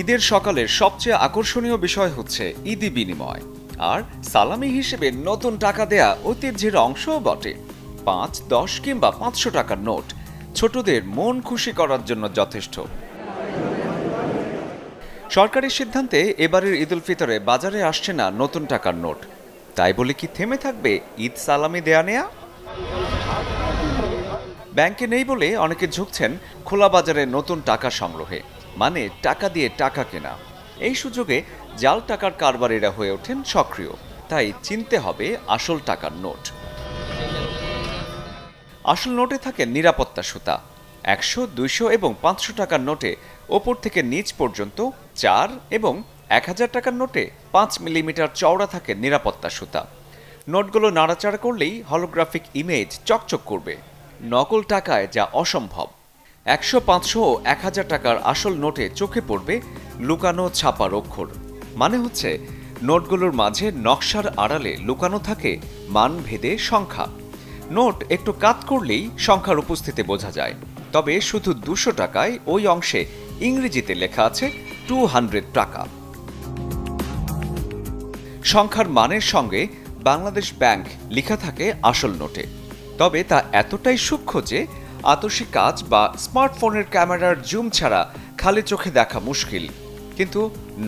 ঈদের সকালের সবচেয়ে আকর্ষণীয় বিষয় হচ্ছে ঈদি বিনিময়, আর সালামি হিসেবে নতুন টাকা দেয়া ঐতিহ্যের অংশও বটে। ৫, ১০ কিংবা ৫০০ টাকার নোট ছোটদের মন খুশি করার জন্য যথেষ্ট। সরকারের সিদ্ধান্তে এবারের ঈদুল ফিতরে বাজারে আসছে না নতুন টাকার নোট। তাই বলে কি থেমে থাকবে ঈদ সালামি দেয়া নেয়া? ব্যাংকে নেই বলে অনেকে ঝুঁকছেন খোলা বাজারে নতুন টাকা সংগ্রহে, মানে টাকা দিয়ে টাকা কেনা। এই সুযোগে জাল টাকার কারবারিরা হয়ে ওঠেন সক্রিয়। তাই চিনতে হবে আসল টাকার নোট। আসল নোটে থাকে নিরাপত্তা সুতা। ১০০, ২০০ এবং ৫০০ টাকার নোটে ওপর থেকে নিচ পর্যন্ত ৪ এবং ১০০০ টাকার নোটে ৫ মিলিমিটার চওড়া থাকে নিরাপত্তা সুতা। নোটগুলো নাড়াচাড়া করলেই হলোগ্রাফিক ইমেজ চকচক করবে। নকল টাকায় যা অসম্ভব। ১০০, ৫০০ ও ১০০০ টাকার আসল নোটে চোখে পড়বে লুকানো ছাপার অক্ষর। মানে হচ্ছে নোটগুলোর মাঝে নকশার আড়ালে লুকানো থাকে মানভেদে সংখ্যা। নোট একটু কাত করলেই সংখ্যার উপস্থিতি বোঝা যায়। তবে শুধু ২০০ টাকায় ওই অংশে ইংরেজিতে লেখা আছে 200 টাকা। সংখ্যার মানের সঙ্গে বাংলাদেশ ব্যাংক লেখা থাকে আসল নোটে। তবে তা এতটাই সূক্ষ্ম যে আতসী কাচ বা স্মার্টফোনের ক্যামেরার জুম ছাড়া খালি চোখে দেখা মুশকিল। কিন্তু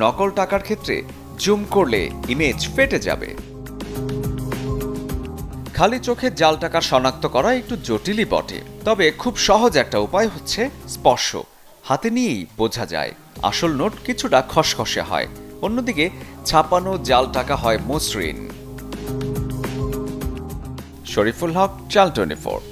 নকল টাকার ক্ষেত্রে জুম করলে ইমেজ ফেটে যাবে। খালি চোখে জাল টাকা শনাক্ত করা একটু জটিলই বটে। তবে খুব সহজ একটা উপায় হচ্ছে স্পর্শ। হাতে নিয়েই বোঝা যায়। আসল নোট কিছুটা খসখসে হয়, অন্যদিকে ছাপানো জাল টাকা হয় মসৃণ। শরীফুল হক, চ্যানেল 24।